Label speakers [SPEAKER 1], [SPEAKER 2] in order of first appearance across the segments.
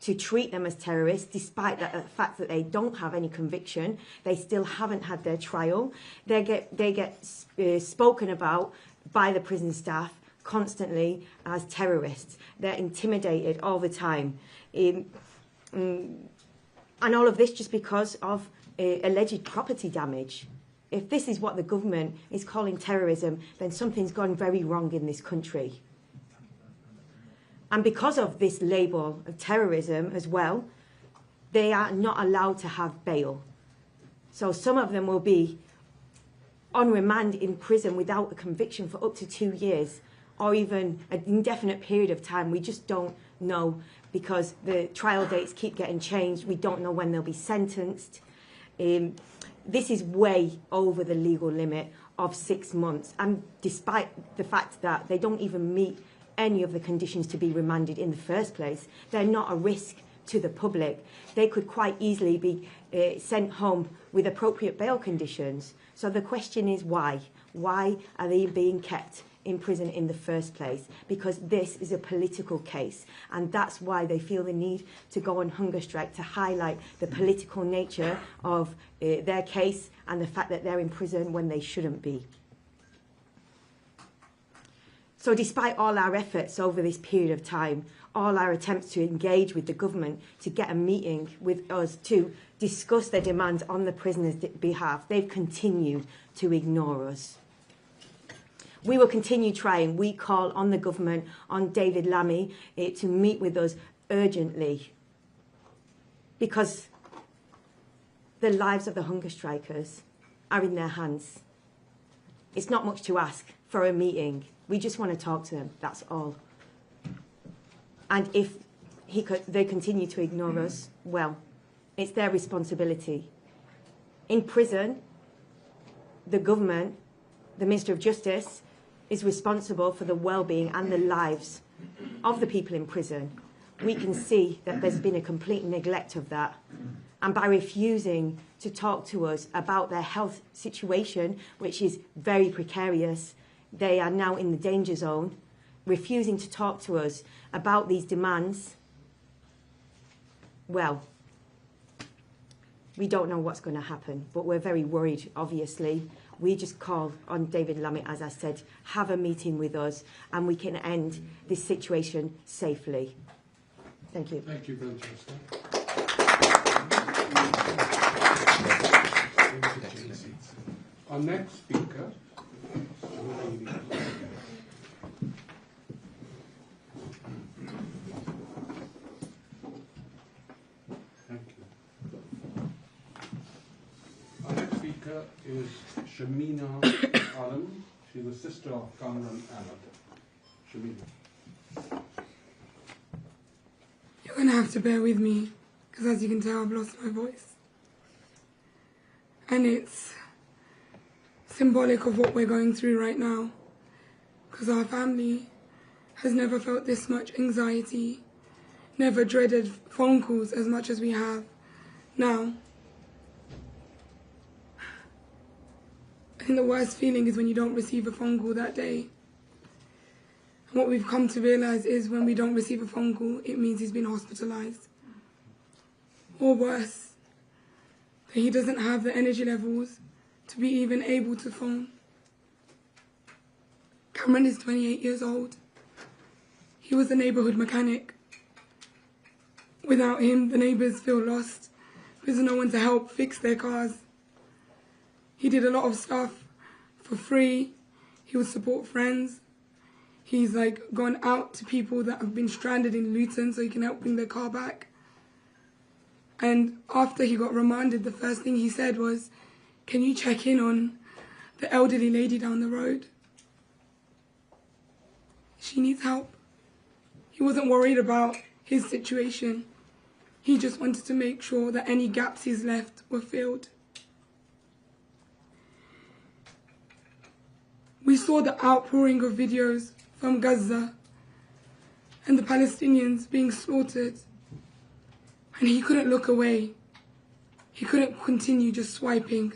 [SPEAKER 1] to treat them as terrorists, despite the fact that they don't have any conviction. They still haven't had their trial. They get spoken about by the prison staff constantly as terrorists. They're intimidated all the time. And all of this just because of alleged property damage. If this is what the government is calling terrorism, then something's gone very wrong in this country. And because of this label of terrorism as well, they are not allowed to have bail. So some of them will be on remand in prison without a conviction for up to 2 years, or even an indefinite period of time. We just don't know, because the trial dates keep getting changed. We don't know when they'll be sentenced. This is way over the legal limit of 6 months. And despite the fact that they don't even meet any of the conditions to be remanded in the first place, they're not a risk to the public. They could quite easily be sent home with appropriate bail conditions. So the question is why? Why are they being kept in prison in the first place? Because this is a political case, and that's why they feel the need to go on hunger strike, to highlight the political nature of their case and the fact that they're in prison when they shouldn't be. So despite all our efforts over this period of time, all our attempts to engage with the government to get a meeting with us to discuss their demands on the prisoners' behalf, they've continued to ignore us. We will continue trying. We call on the government, on David Lammy, to meet with us urgently, because the lives of the hunger strikers are in their hands. It's not much to ask for a meeting. We just want to talk to them, that's all. And if they continue to ignore us, well, it's their responsibility. In prison, the government, the Minister of Justice, is responsible for the well-being and the lives of the people in prison. We can see that there's been a complete neglect of that. And by refusing to talk to us about their health situation, which is very precarious, they are now in the danger zone, refusing to talk to us about these demands, well, we don't know what's going to happen, but we're very worried, obviously. We just call on David Lammy, as I said, have a meeting with us, and we can end this situation safely. Thank you.
[SPEAKER 2] Thank you, Francesca. Our next speaker. Is Shamina Alam. She's the sister of Kamran Ahmed. Shamina.
[SPEAKER 3] You're going to have to bear with me, because as you can tell, I've lost my voice. And it's symbolic of what we're going through right now, because our family has never felt this much anxiety, never dreaded phone calls as much as we have now. I think the worst feeling is when you don't receive a phone call that day. And what we've come to realise is when we don't receive a phone call, it means he's been hospitalised. Or worse, that he doesn't have the energy levels to be even able to phone. Kamran is 28 years old. He was a neighbourhood mechanic. Without him, the neighbours feel lost. There's no one to help fix their cars. He did a lot of stuff for free. He would support friends. He's gone out to people that have been stranded in Luton so he can help bring their car back. And after he got remanded, the first thing he said was, "Can you check in on the elderly lady down the road? She needs help." He wasn't worried about his situation. He just wanted to make sure that any gaps he's left were filled. We saw the outpouring of videos from Gaza and the Palestinians being slaughtered, and he couldn't look away. He couldn't continue just swiping.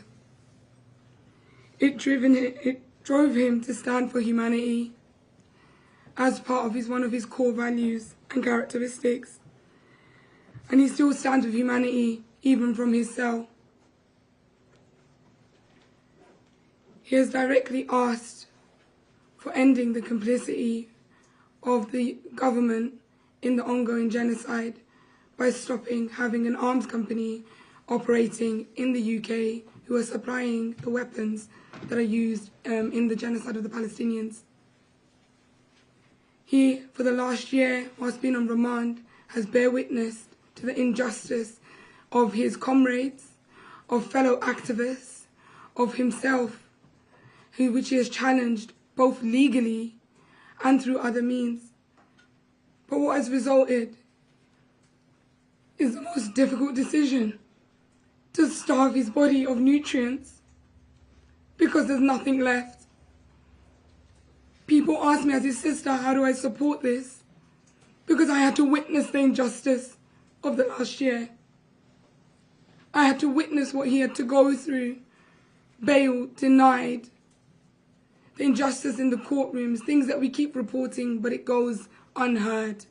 [SPEAKER 3] It drove him to stand for humanity as part of one of his core values and characteristics. and he still stands with humanity, even from his cell. He has directly asked for ending the complicity of the government in the ongoing genocide by stopping having an arms company operating in the UK who are supplying the weapons that are used in the genocide of the Palestinians. He, for the last year, whilst being on remand, has bear witness to the injustice of his comrades, of fellow activists, of himself, which he has challenged both legally and through other means. But what has resulted is the most difficult decision: to starve his body of nutrients because there's nothing left. People ask me as his sister, how do I support this? Because I had to witness the injustice of the last year. I had to witness what he had to go through, bail denied, the injustice in the courtrooms, things that we keep reporting, but it goes unheard.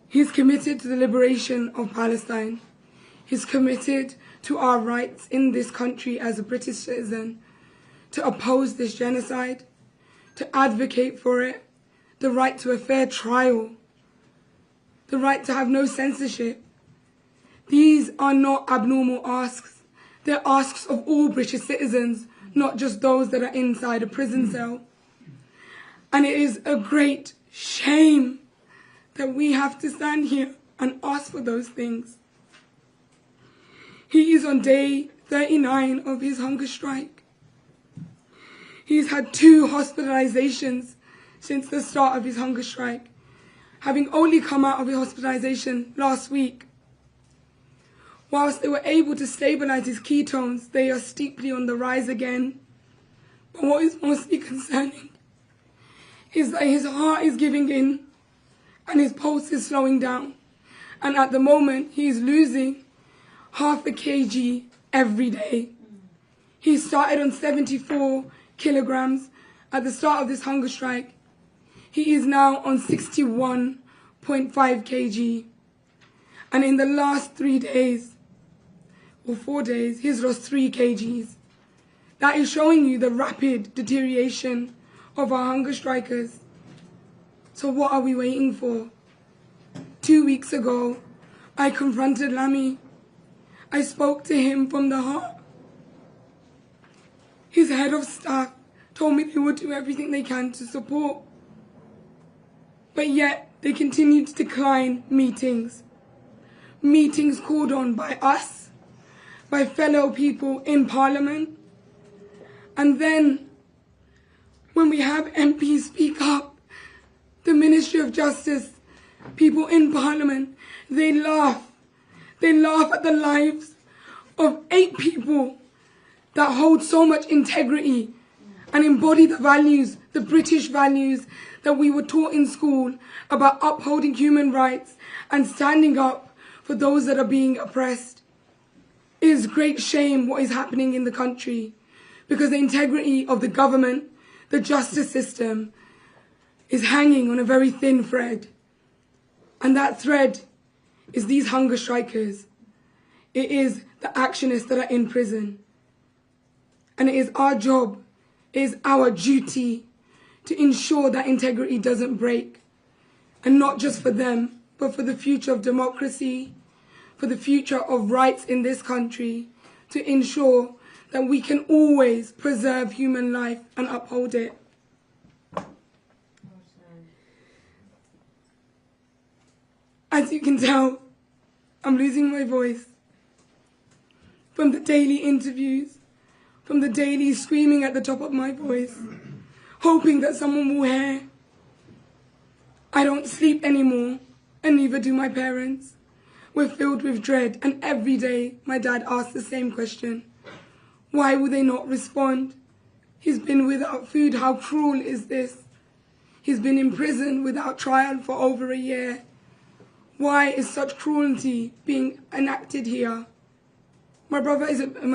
[SPEAKER 3] He's committed to the liberation of Palestine. He's committed to our rights in this country as a British citizen, to oppose this genocide, to advocate for it, the right to a fair trial, the right to have no censorship. These are not abnormal asks. They're asks of all British citizens, not just those that are inside a prison cell. And it is a great shame that we have to stand here and ask for those things. He is on day 39 of his hunger strike. He's had 2 hospitalizations since the start of his hunger strike, having only come out of his hospitalization last week. Whilst they were able to stabilize his ketones, they are steeply on the rise again. But what is mostly concerning is that his heart is giving in and his pulse is slowing down. And at the moment, he is losing half a kg every day. He started on 74 kilograms at the start of this hunger strike. He is now on 61.5 kg. And in the last 3 days, or 4 days, he's lost 3 kgs. That is showing you the rapid deterioration of our hunger strikers. So what are we waiting for? 2 weeks ago, I confronted Lamy. I spoke to him from the heart. His head of staff told me they would do everything they can to support. But yet, they continue to decline meetings. Meetings called on by us, by fellow people in Parliament. And then, when we have MPs speak up, the Ministry of Justice, people in Parliament, they laugh. They laugh at the lives of 8 people that hold so much integrity and embody the values, the British values that we were taught in school about upholding human rights and standing up for those that are being oppressed. It is great shame what is happening in the country because the integrity of the government, the justice system, is hanging on a very thin thread. And that thread is these hunger strikers. It is the actionists that are in prison. And it is our job, it is our duty to ensure that integrity doesn't break. And not just for them, but for the future of democracy, for the future of rights in this country, to ensure that we can always preserve human life and uphold it. As you can tell, I'm losing my voice. From the daily interviews, from the daily screaming at the top of my voice, hoping that someone will hear. I don't sleep anymore, and neither do my parents. We're filled with dread, and every day my dad asks the same question. Why will they not respond? He's been without food. How cruel is this? He's been in prison without trial for over a year. Why is such cruelty being enacted here? My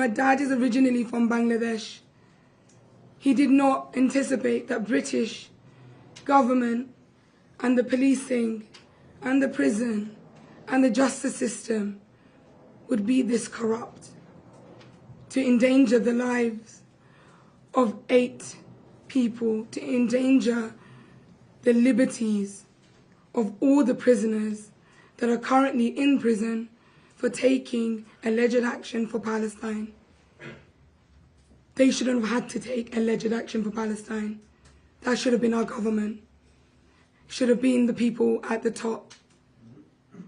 [SPEAKER 3] dad is originally from Bangladesh. He did not anticipate that British government and the policing and the prison and the justice system would be this corrupt to endanger the lives of 8 people, to endanger the liberties of all the prisoners that are currently in prison for taking alleged action for Palestine. They shouldn't have had to take alleged action for Palestine. That should have been our government. It should have been the people at the top,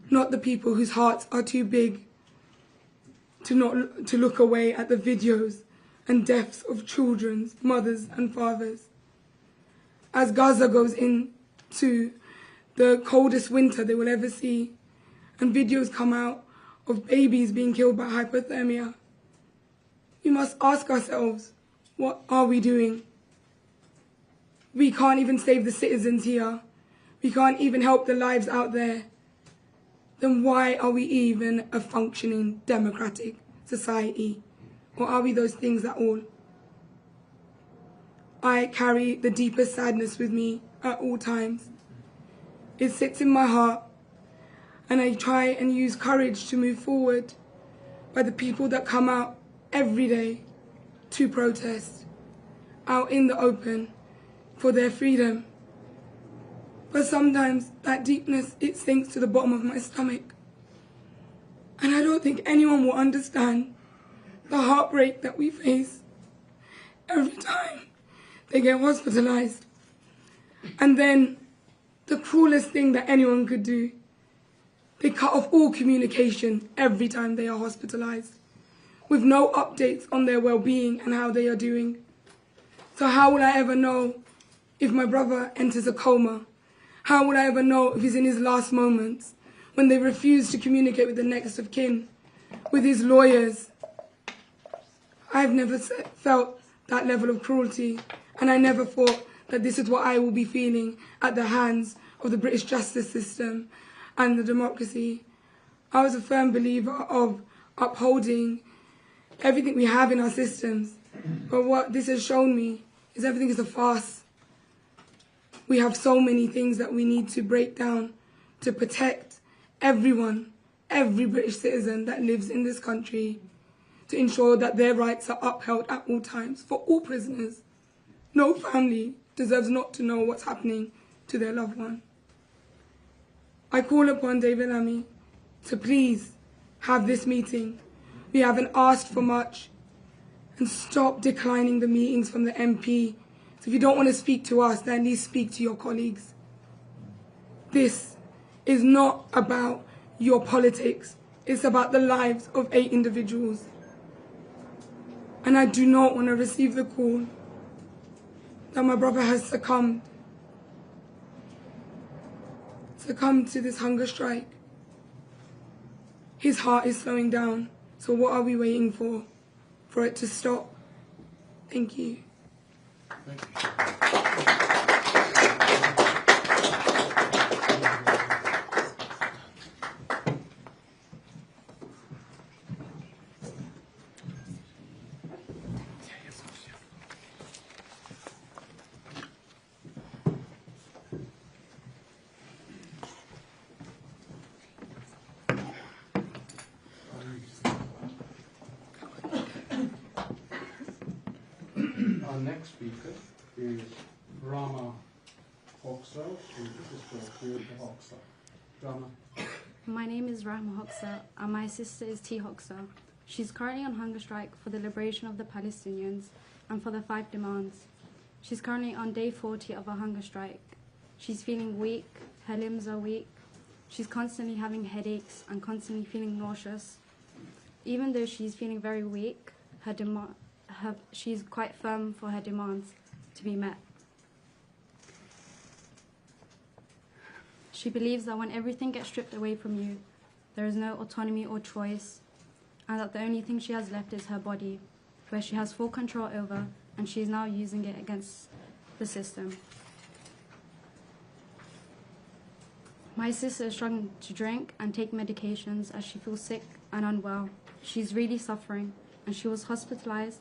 [SPEAKER 3] not the people whose hearts are too big to look away at the videos and deaths of children, mothers and fathers. As Gaza goes into the coldest winter they will ever see, and videos come out of babies being killed by hypothermia, we must ask ourselves, what are we doing? We can't even save the citizens here. We can't even help the lives out there. Then why are we even a functioning democratic society? Or are we those things at all? I carry the deepest sadness with me at all times. It sits in my heart, and I try and use courage to move forward by the people that come out every day to protest, out in the open for their freedom. But sometimes that deepness, it sinks to the bottom of my stomach. And I don't think anyone will understand the heartbreak that we face every time they get hospitalized. And then the cruelest thing that anyone could do, they cut off all communication every time they are hospitalized, with no updates on their well-being and how they are doing. So how will I ever know if my brother enters a coma? How will I ever know if he's in his last moments, when they refuse to communicate with the next of kin, with his lawyers? I've never felt that level of cruelty, and I never thought that this is what I will be feeling at the hands of the British justice system and the democracy. I was a firm believer of upholding everything we have in our systems, but what this has shown me is everything is a farce. We have so many things that we need to break down to protect everyone, every British citizen that lives in this country, to ensure that their rights are upheld at all times for all prisoners. No family deserves not to know what's happening to their loved one. I call upon David Lammy to please have this meeting. We haven't asked for much, and stop declining the meetings from the MP. So if you don't want to speak to us, then at least speak to your colleagues. This is not about your politics. It's about the lives of 8 individuals. And I do not want to receive the call that my brother has succumbed to this hunger strike. His heart is slowing down. So what are we waiting for? For it to stop? Thank you.
[SPEAKER 2] Thank you. Our next speaker is Rahma Hoxha. She's the sister of Hoxha. Rahma.
[SPEAKER 4] My name is Rahma Hoxha, and my sister is T. Hoxha. She's currently on hunger strike for the liberation of the Palestinians and for the 5 demands. She's currently on day 40 of her hunger strike. She's feeling weak, her limbs are weak. She's constantly having headaches and constantly feeling nauseous. Even though she's feeling very weak, she's quite firm for her demands to be met. She believes that when everything gets stripped away from you, there is no autonomy or choice, and that the only thing she has left is her body, where she has full control over, and she is now using it against the system. My sister is struggling to drink and take medications as she feels sick and unwell. She's really suffering, and she was hospitalized,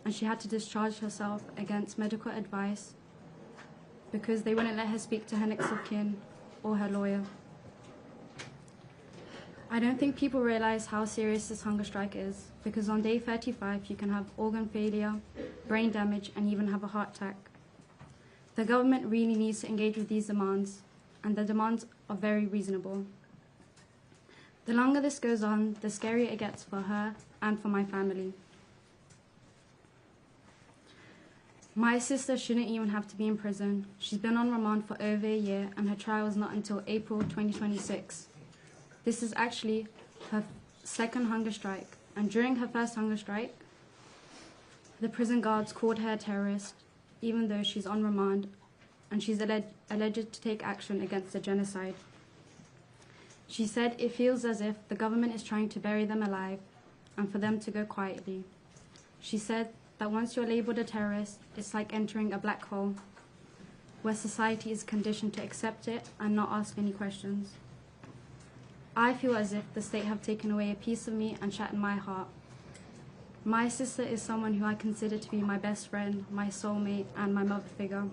[SPEAKER 4] and she had to discharge herself against medical advice because they wouldn't let her speak to her next of kin or her lawyer. I don't think people realize how serious this hunger strike is, because on day 35 you can have organ failure, brain damage, and even have a heart attack. The government really needs to engage with these demands, and the demands are very reasonable. The longer this goes on, the scarier it gets for her and for my family. My sister shouldn't even have to be in prison. She's been on remand for over a year, and her trial is not until April 2026. This is actually her second hunger strike, and during her first hunger strike, the prison guards called her a terrorist, even though she's on remand, and she's alleged to take action against the genocide. She said it feels as if the government is trying to bury them alive and for them to go quietly. She said that once you're labelled a terrorist, it's like entering a black hole, where society is conditioned to accept it and not ask any questions. I feel as if the state have taken away a piece of me and shattered my heart. My sister is someone who I consider to be my best friend, my soulmate, and my mother figure.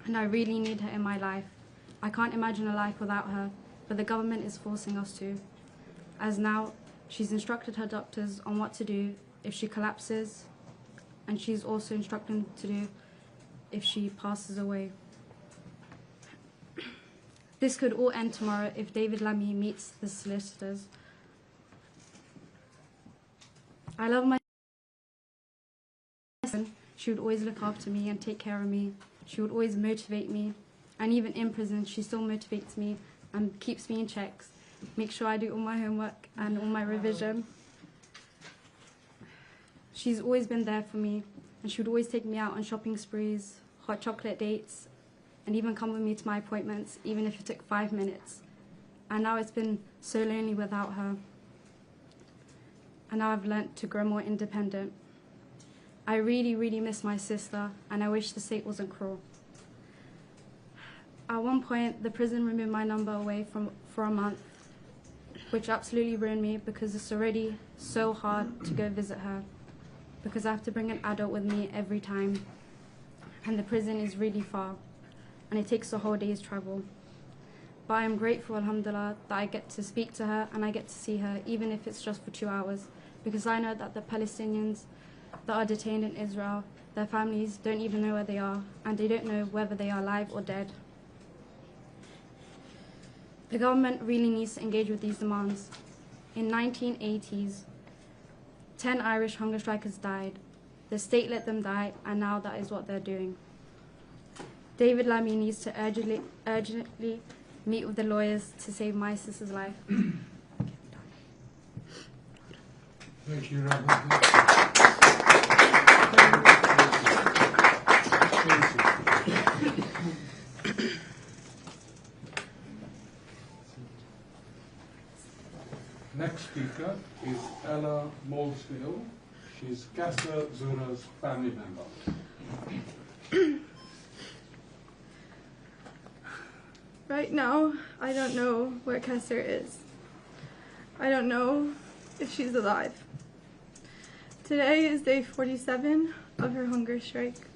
[SPEAKER 4] And I really need her in my life. I can't imagine a life without her, but the government is forcing us to. As now, she's instructed her doctors on what to do if she collapses, and she's also instructed to do if she passes away. This could all end tomorrow if David Lammy meets the solicitors. I love my sister. She would always look after me and take care of me. She would always motivate me. And even in prison, she still motivates me and keeps me in checks. Make sure I do all my homework and all my revision. She's always been there for me. And she would always take me out on shopping sprees, hot chocolate dates, and even come with me to my appointments, even if it took 5 minutes. And now it's been so lonely without her. And now I've learnt to grow more independent. I really, really miss my sister, and I wish the state wasn't cruel. At one point, the prison removed my number away for a month, which absolutely ruined me because it's already so hard to go visit her, because I have to bring an adult with me every time, and the prison is really far, and it takes a whole day's travel. But I am grateful, alhamdulillah, that I get to speak to her and I get to see her, even if it's just for 2 hours, because I know that the Palestinians that are detained in Israel, their families don't even know where they are, and they don't know whether they are alive or dead. The government really needs to engage with these demands. In 1980s, 10 Irish hunger strikers died. The state let them die, and now that is what they're doing. David Lammy needs to urgently meet with the lawyers to save my sister's life.
[SPEAKER 2] Thank you, Rahma. Next speaker is Ella Molesville. She's Kassa Zura's family member.
[SPEAKER 5] Right now, I don't know where Kessa is. I don't know if she's alive. Today is day 47 of her hunger strike.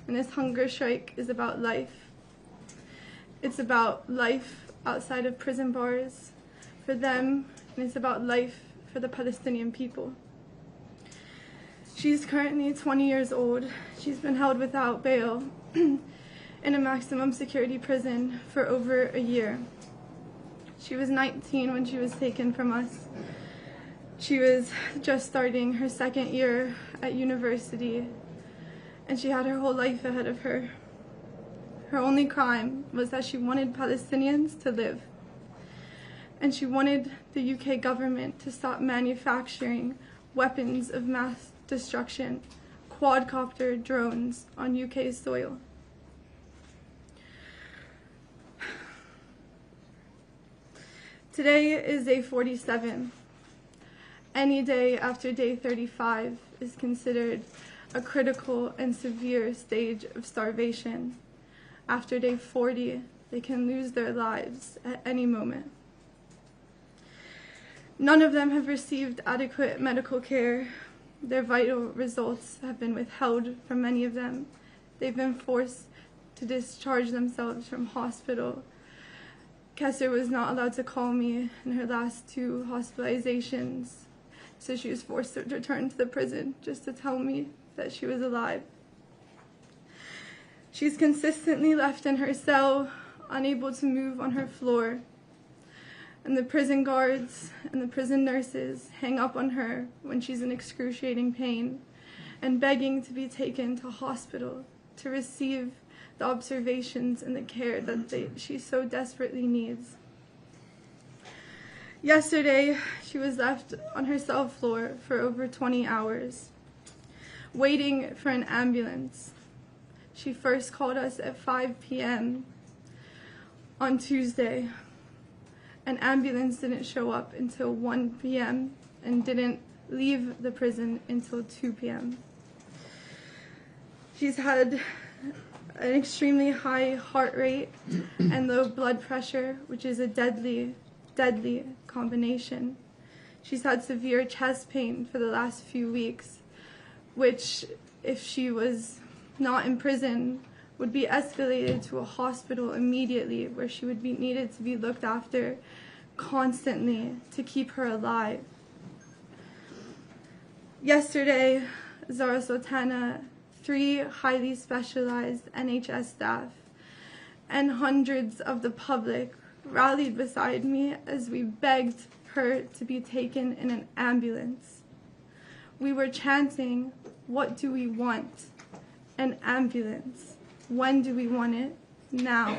[SPEAKER 5] And this hunger strike is about life. It's about life outside of prison bars for them, and it's about life for the Palestinian people. She's currently 20 years old. She's been held without bail in a maximum security prison for over a year. She was 19 when she was taken from us. She was just starting her second year at university, and she had her whole life ahead of her. Her only crime was that she wanted Palestinians to live, and she wanted the UK government to stop manufacturing weapons of mass destruction, quadcopter drones on UK soil. Today is day 47. Any day after day 35 is considered a critical and severe stage of starvation. After day 40, they can lose their lives at any moment. None of them have received adequate medical care. Their vital results have been withheld from many of them. They've been forced to discharge themselves from hospital Kessler was not allowed to call me in her last 2 hospitalizations, so she was forced to return to the prison just to tell me that she was alive. She's consistently left in her cell, unable to move on her floor, and the prison guards and the prison nurses hang up on her when she's in excruciating pain and begging to be taken to hospital to receive the observations and the care that she so desperately needs. Yesterday, she was left on her cell floor for over 20 hours, waiting for an ambulance. She first called us at 5 p.m. on Tuesday. An ambulance didn't show up until 1 p.m. and didn't leave the prison until 2 p.m. She's had an extremely high heart rate and low blood pressure, which is a deadly combination. She's had severe chest pain for the last few weeks, which, if she was not in prison, would be escalated to a hospital immediately, where she would be needed to be looked after constantly to keep her alive. Yesterday, Zara Sultana, 3 highly specialized NHS staff, and hundreds of the public rallied beside me as we begged her to be taken in an ambulance. We were chanting, "What do we want? An ambulance. When do we want it? Now."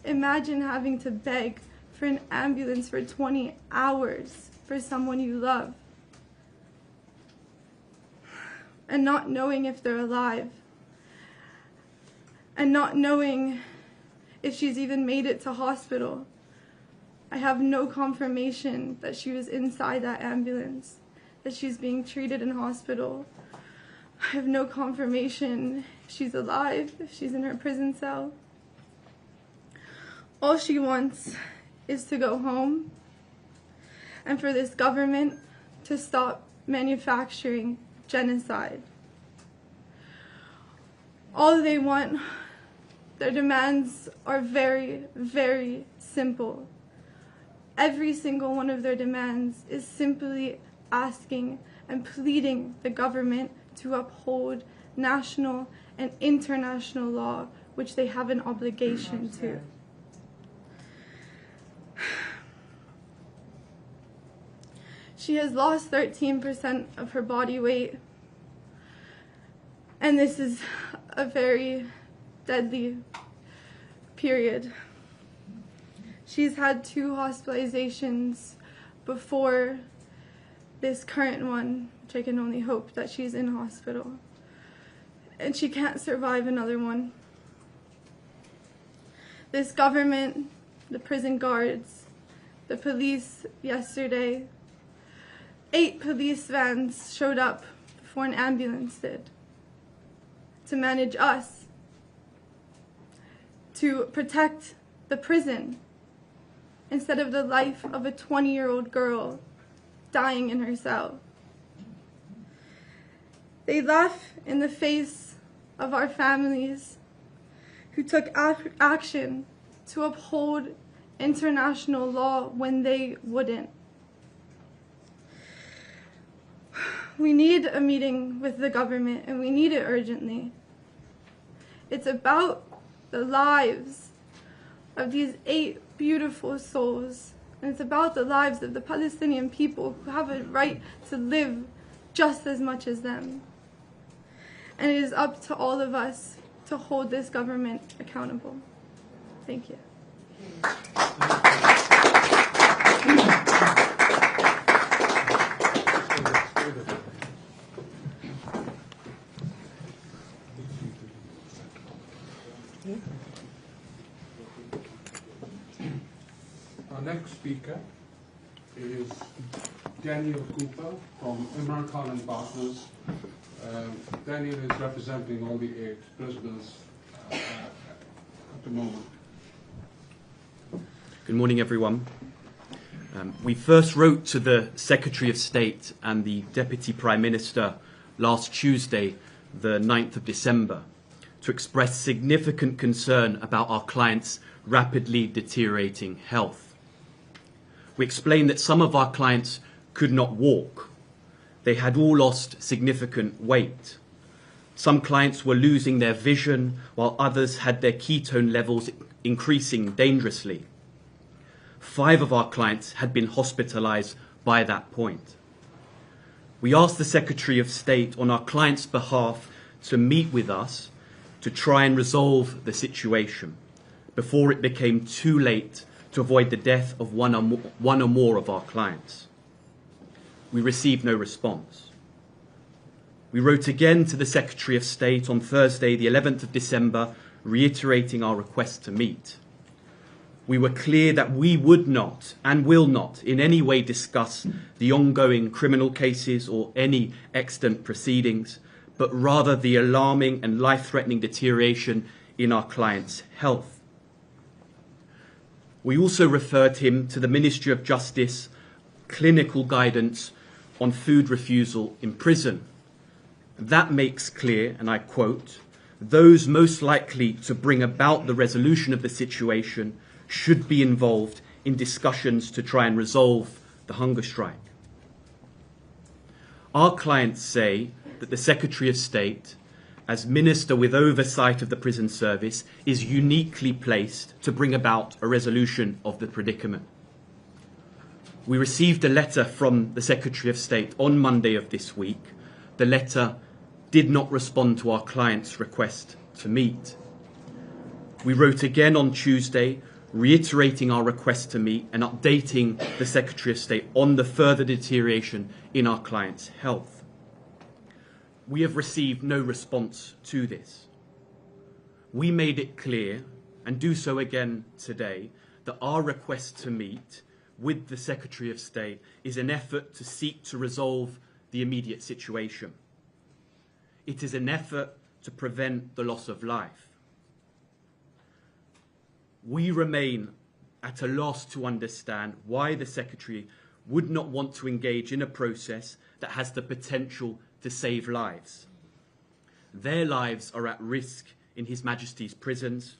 [SPEAKER 5] Imagine having to beg for an ambulance for 20 hours for someone you love, and not knowing if they're alive, and not knowing if she's even made it to hospital. I have no confirmation that she was inside that ambulance, that she's being treated in hospital. I have no confirmation if she's alive, if she's in her prison cell. All she wants is to go home, and for this government to stop manufacturing genocide. All they want, their demands are very, very simple. Every single one of their demands is simply asking and pleading the government to uphold national and international law, which they have an obligation to. She has lost 13% of her body weight, and this is a very deadly period. She's had 2 hospitalizations before this current one, which I can only hope that she's in hospital, and she can't survive another one. This government, the prison guards, the police yesterday, 8 police vans showed up before an ambulance did to manage us, to protect the prison instead of the life of a 20-year-old girl dying in her cell. They laugh in the face of our families who took action to uphold international law when they wouldn't. We need a meeting with the government, and we need it urgently. It's about the lives of these 8 beautiful souls, and it's about the lives of the Palestinian people who have a right to live just as much as them. And it is up to all of us to hold this government accountable. Thank you.
[SPEAKER 2] Our next speaker is Daniel Cooper from Imran Khan and Partners. Daniel is representing all the 8 prisoners at the moment.
[SPEAKER 6] Good morning, everyone. We first wrote to the Secretary of State and the Deputy Prime Minister last Tuesday, the 9th of December, to express significant concern about our clients' rapidly deteriorating health. We explained that some of our clients could not walk. They had all lost significant weight. Some clients were losing their vision, while others had their ketone levels increasing dangerously. 5 of our clients had been hospitalized by that point. We asked the Secretary of State on our clients' behalf to meet with us to try and resolve the situation before it became too late to avoid the death of one or more of our clients. We received no response. We wrote again to the Secretary of State on Thursday, the 11th of December, reiterating our request to meet. We were clear that we would not and will not in any way discuss the ongoing criminal cases or any extant proceedings, but rather the alarming and life-threatening deterioration in our client's health. We also referred him to the Ministry of Justice clinical guidance on food refusal in prison. That makes clear, and I quote, "Those most likely to bring about the resolution of the situation should be involved in discussions to try and resolve the hunger strike." Our clients say that the Secretary of State, as Minister with oversight of the prison service, is uniquely placed to bring about a resolution of the predicament. We received a letter from the Secretary of State on Monday of this week. The letter did not respond to our client's request to meet. We wrote again on Tuesday, reiterating our request to meet and updating the Secretary of State on the further deterioration in our client's health. We have received no response to this. We made it clear, and do so again today, that our request to meet with the Secretary of State is an effort to seek to resolve the immediate situation. It is an effort to prevent the loss of life. We remain at a loss to understand why the Secretary would not want to engage in a process that has the potential to save lives. Their lives are at risk in His Majesty's prisons.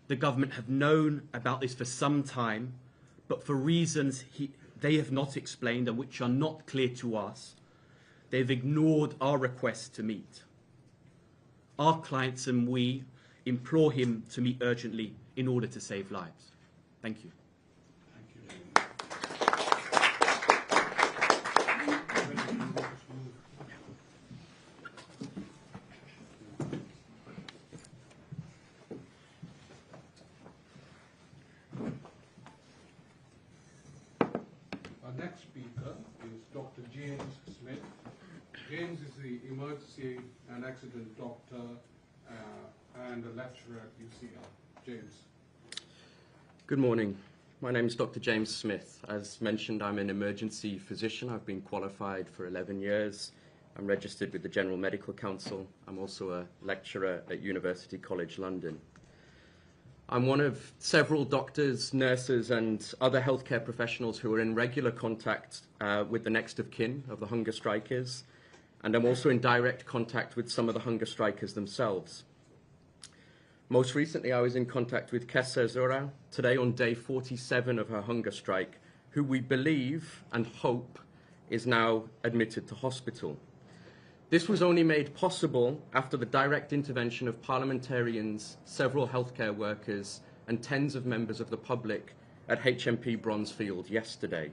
[SPEAKER 6] The government have known about this for some time, but for reasons they have not explained and which are not clear to us, they've ignored our request to meet. Our clients and we implore him to meet urgently in order to save lives. Thank you.
[SPEAKER 2] Our next speaker is Dr. James Smith. James is the emergency and accident doctor and a lecturer at UCL. James.
[SPEAKER 7] Good morning. My name is Dr. James Smith. As mentioned, I'm an emergency physician. I've been qualified for 11 years. I'm registered with the General Medical Council. I'm also a lecturer at University College London. I'm one of several doctors, nurses and other healthcare professionals who are in regular contact with the next of kin of the hunger strikers, and I'm also in direct contact with some of the hunger strikers themselves. Most recently, I was in contact with Kessa Zora, today on day 47 of her hunger strike, who we believe and hope is now admitted to hospital. This was only made possible after the direct intervention of parliamentarians, several healthcare workers, and tens of members of the public at HMP Bronzefield yesterday.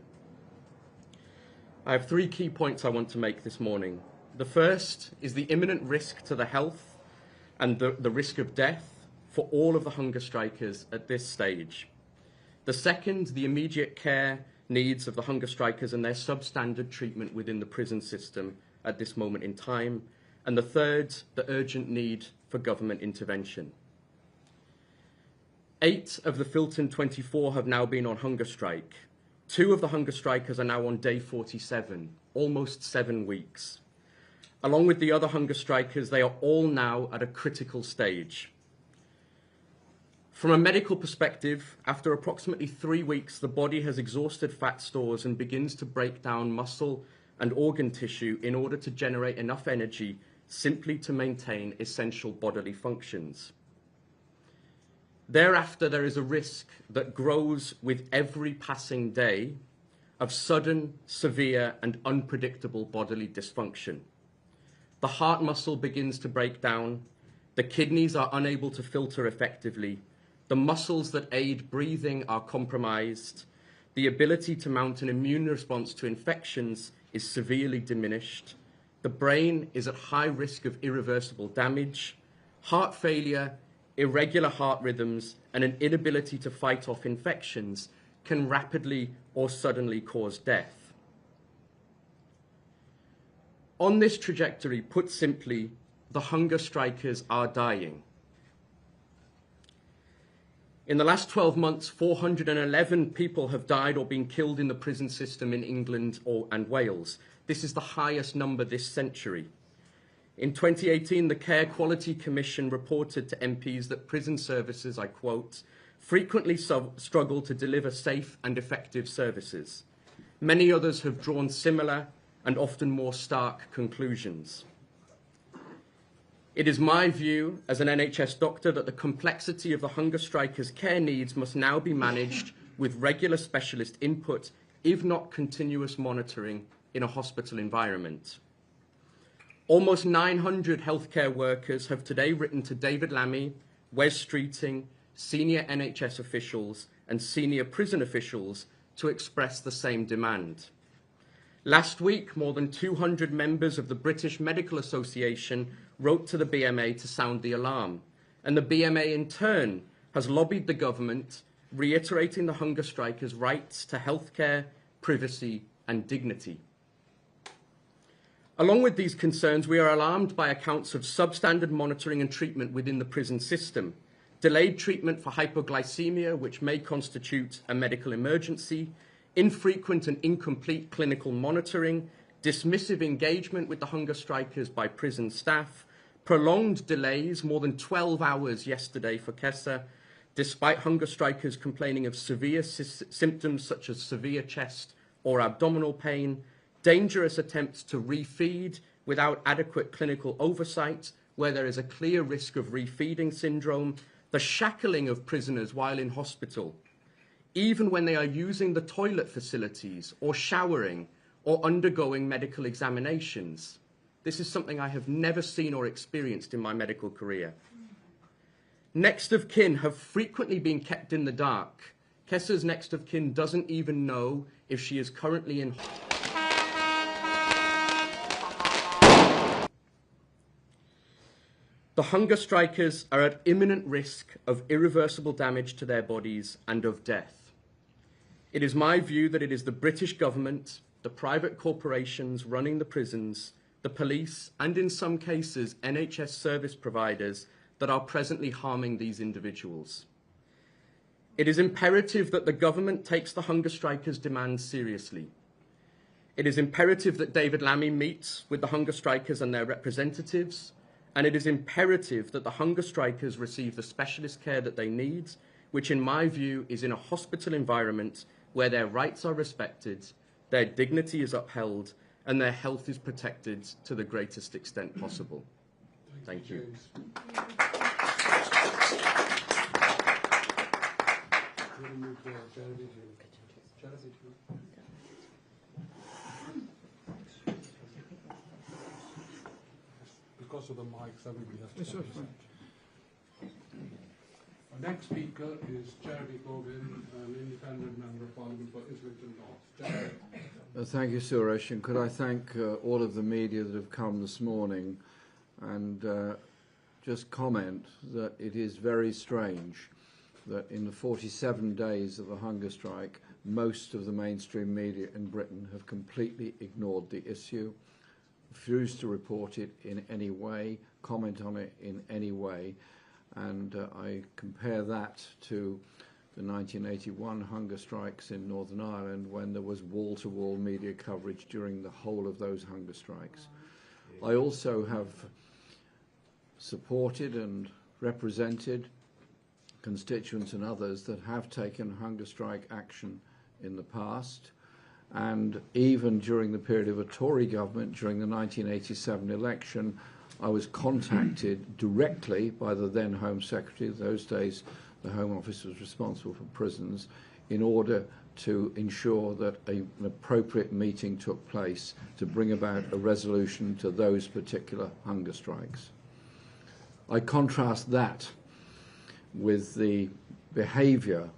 [SPEAKER 7] I have 3 key points I want to make this morning. The first is the imminent risk to the health and the risk of death for all of the hunger strikers at this stage. The second, the immediate care needs of the hunger strikers and their substandard treatment within the prison system at this moment in time. And the third, the urgent need for government intervention. 8 of the Filton 24 have now been on hunger strike. 2 of the hunger strikers are now on day 47, almost 7 weeks. Along with the other hunger strikers, they are all now at a critical stage. From a medical perspective, after approximately 3 weeks, the body has exhausted fat stores and begins to break down muscle and organ tissue in order to generate enough energy simply to maintain essential bodily functions. Thereafter, there is a risk that grows with every passing day of sudden, severe, and unpredictable bodily dysfunction. The heart muscle begins to break down, the kidneys are unable to filter effectively, the muscles that aid breathing are compromised, the ability to mount an immune response to infections is severely diminished, the brain is at high risk of irreversible damage, heart failure, irregular heart rhythms, and an inability to fight off infections can rapidly or suddenly cause death. On this trajectory, put simply, the hunger strikers are dying. In the last 12 months, 411 people have died or been killed in the prison system in England and Wales. This is the highest number this century. In 2018, the Care Quality Commission reported to MPs that prison services, I quote, frequently struggle to deliver safe and effective services. Many others have drawn similar and often more stark conclusions. It is my view as an NHS doctor that the complexity of the hunger strikers' care needs must now be managed with regular specialist input, if not continuous monitoring in a hospital environment. Almost 900 healthcare workers have today written to David Lammy, Wes Streeting, senior NHS officials and senior prison officials to express the same demand. Last week, more than 200 members of the British Medical Association wrote to the BMA to sound the alarm, and the BMA in turn has lobbied the government, reiterating the hunger strikers' rights to healthcare, privacy and dignity. Along with these concerns, we are alarmed by accounts of substandard monitoring and treatment within the prison system, delayed treatment for hypoglycemia, which may constitute a medical emergency, infrequent and incomplete clinical monitoring, dismissive engagement with the hunger strikers by prison staff, prolonged delays, more than 12 hours yesterday for Kessa, despite hunger strikers complaining of severe symptoms such as severe chest or abdominal pain, dangerous attempts to refeed without adequate clinical oversight, where there is a clear risk of refeeding syndrome, the shackling of prisoners while in hospital, even when they are using the toilet facilities or showering or undergoing medical examinations. This is something I have never seen or experienced in my medical career. Next of kin have frequently been kept in the dark. Kessa's next of kin doesn't even know if she is currently in. The hunger strikers are at imminent risk of irreversible damage to their bodies and of death. It is my view that it is the British government, the private corporations running the prisons, the police, and in some cases, NHS service providers that are presently harming these individuals. It is imperative that the government takes the hunger strikers' demands seriously. It is imperative that David Lammy meets with the hunger strikers and their representatives, and it is imperative that the hunger strikers receive the specialist care that they need, which in my view is in a hospital environment where their rights are respected, their dignity is upheld, and their health is protected to the greatest extent possible. Thank you.
[SPEAKER 2] Because of the mics, everybody has to come. Our next speaker is Jeremy Corbyn, an independent member of Parliament for Islington North. Jeremy.
[SPEAKER 8] Thank you, Suresh, and could I thank all of the media that have come this morning and just comment that it is very strange that in the 47 days of the hunger strike, most of the mainstream media in Britain have completely ignored the issue, refused to report it in any way, comment on it in any way, and I compare that to the 1981 hunger strikes in Northern Ireland when there was wall-to-wall media coverage during the whole of those hunger strikes. I also have supported and represented constituents and others that have taken hunger strike action in the past, and even during the period of a Tory government during the 1987 election, I was contacted directly by the then Home Secretary, those days the Home Office was responsible for prisons, in order to ensure that an appropriate meeting took place to bring about a resolution to those particular hunger strikes. I contrast that with the behaviour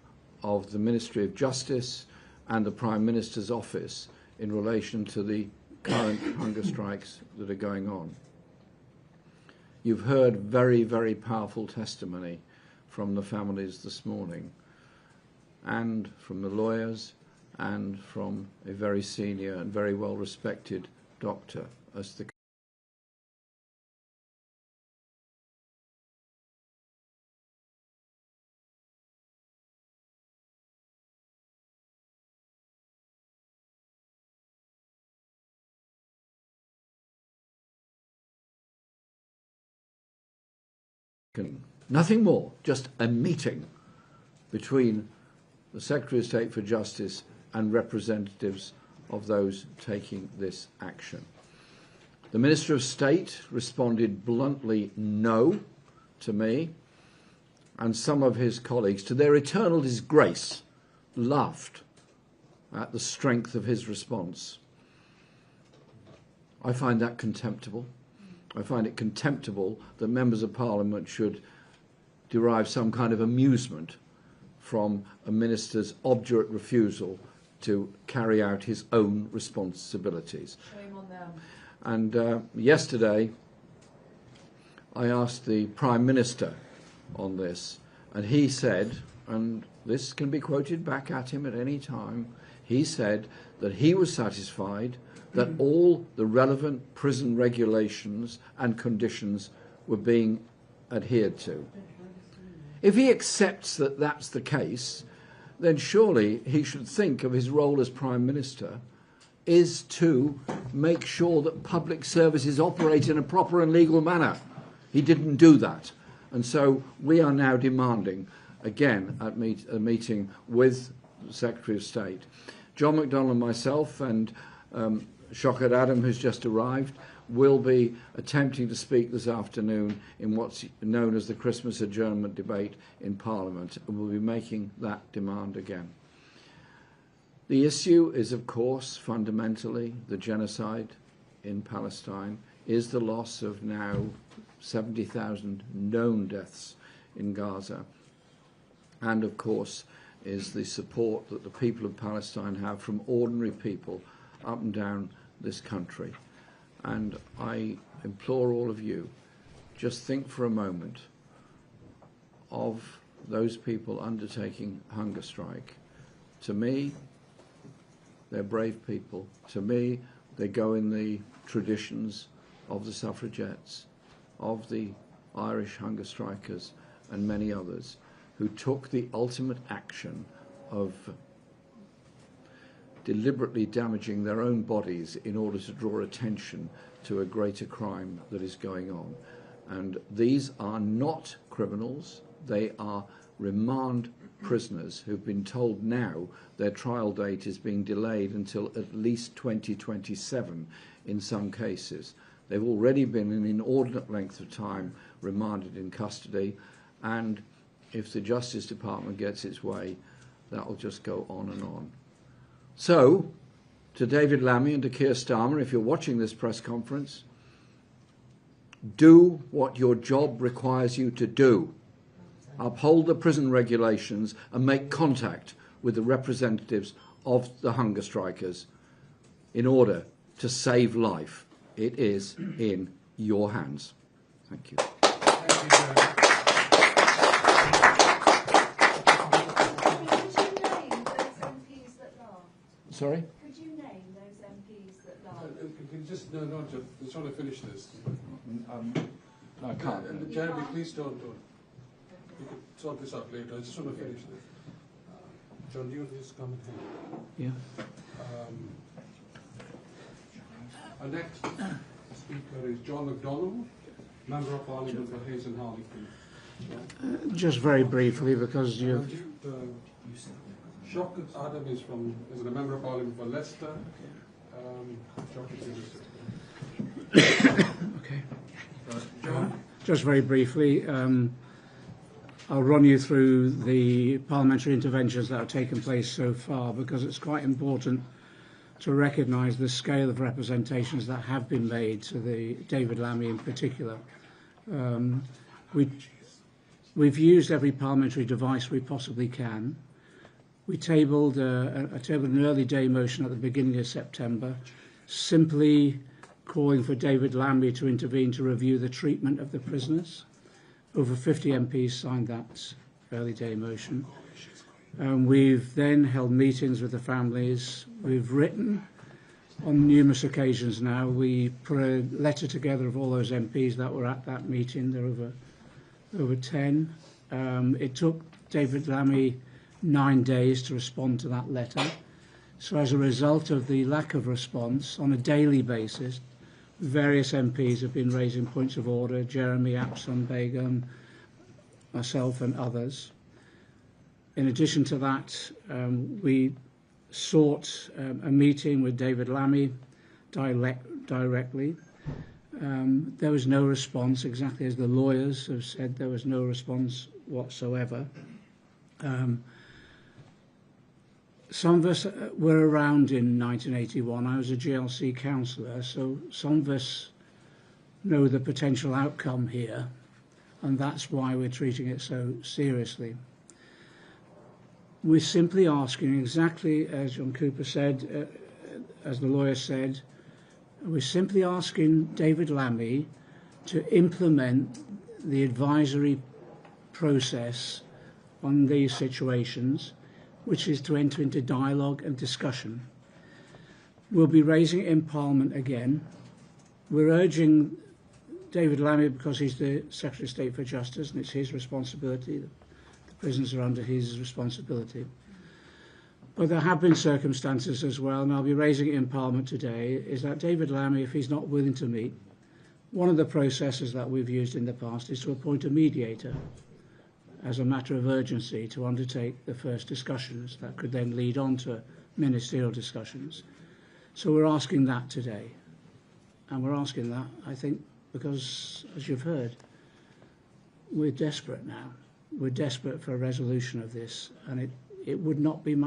[SPEAKER 8] of the Ministry of Justice and the Prime Minister's office in relation to the current hunger strikes that are going on. You've heard very, very powerful testimony from the families this morning, and from the lawyers, and from a very senior and very well-respected doctor as the nothing more, just a meeting between the Secretary of State for Justice and representatives of those taking this action. The Minister of State responded bluntly no to me, and some of his colleagues, to their eternal disgrace, laughed at the strength of his response. I find that contemptible. I find it contemptible that members of Parliament should derive some kind of amusement from a minister's obdurate refusal to carry out his own responsibilities.
[SPEAKER 9] Shame on them.
[SPEAKER 8] And yesterday, I asked the Prime Minister on this, and he said, and this can be quoted back at him at any time, he said that he was satisfied that all the relevant prison regulations and conditions were being adhered to. If he accepts that that's the case, then surely he should think of his role as Prime Minister is to make sure that public services operate in a proper and legal manner. He didn't do that. And so we are now demanding, again, at a meeting with the Secretary of State. John McDonnell and myself and Shokhat Adam, who's just arrived, will be attempting to speak this afternoon in what's known as the Christmas adjournment debate in Parliament, and we'll be making that demand again. The issue is, of course, fundamentally the genocide in Palestine, is the loss of now 70,000 known deaths in Gaza, and, of course, is the support that the people of Palestine have from ordinary people up and down this country. And I implore all of you, just think for a moment of those people undertaking hunger strike. To me, they're brave people. To me, they go in the traditions of the suffragettes, of the Irish hunger strikers, and many others who took the ultimate action of deliberately damaging their own bodies in order to draw attention to a greater crime that is going on. And these are not criminals, they are remand prisoners who've been told now their trial date is being delayed until at least 2027 in some cases. They've already been an inordinate length of time remanded in custody, and if the Justice Department gets its way, that will just go on and on. So, to David Lammy and to Keir Starmer, if you're watching this press conference, do what your job requires you to do. Uphold the prison regulations and make contact with the representatives of the hunger strikers in order to save life. It is in your hands. Thank you.
[SPEAKER 2] Thank you,
[SPEAKER 8] Sorry?
[SPEAKER 9] Could you name those MPs that laughed?
[SPEAKER 2] just want to finish this.
[SPEAKER 8] I can't.
[SPEAKER 2] Jeremy, please don't. We could sort this out later. I just want to finish this. John, do you want to just comment here?
[SPEAKER 8] Yeah.
[SPEAKER 2] Our next speaker is John McDonnell, Member of Parliament for Hayes and Harley.
[SPEAKER 10] Just very briefly, because you.
[SPEAKER 2] Shokhat Adam is a Member of Parliament for Leicester.
[SPEAKER 10] Okay.
[SPEAKER 2] John?
[SPEAKER 10] Just very briefly, I'll run you through the parliamentary interventions that have taken place so far, because it's quite important to recognise the scale of representations that have been made to the David Lammy in particular. We've used every parliamentary device we possibly can. We tabled an early day motion at the beginning of September, simply calling for David Lammy to intervene to review the treatment of the prisoners. Over 50 MPs signed that early day motion. We've then held meetings with the families. We've written on numerous occasions now. We put a letter together of all those MPs that were at that meeting. There were over 10. It took David Lammy 9 days to respond to that letter. So as a result of the lack of response, on a daily basis, various MPs have been raising points of order, Jeremy, Apson, Begum, myself and others. In addition to that, we sought a meeting with David Lammy directly. There was no response, exactly as the lawyers have said, there was no response whatsoever. Some of us were around in 1981. I was a GLC councillor, so some of us know the potential outcome here, and that's why we're treating it so seriously. We're simply asking, exactly as John Cooper said, as the lawyer said, we're simply asking David Lammy to implement the advisory process on these situations, which is to enter into dialogue and discussion. We'll be raising it in Parliament again. We're urging David Lammy, because he's the Secretary of State for Justice and it's his responsibility, the prisons are under his responsibility. But there have been circumstances as well, and I'll be raising it in Parliament today, is that David Lammy, if he's not willing to meet, one of the processes that we've used in the past is to appoint a mediator as a matter of urgency to undertake the first discussions that could then lead on to ministerial discussions. So we're asking that today. And we're asking that, I think, because, as you've heard, we're desperate now. We're desperate for a resolution of this, and it would not be much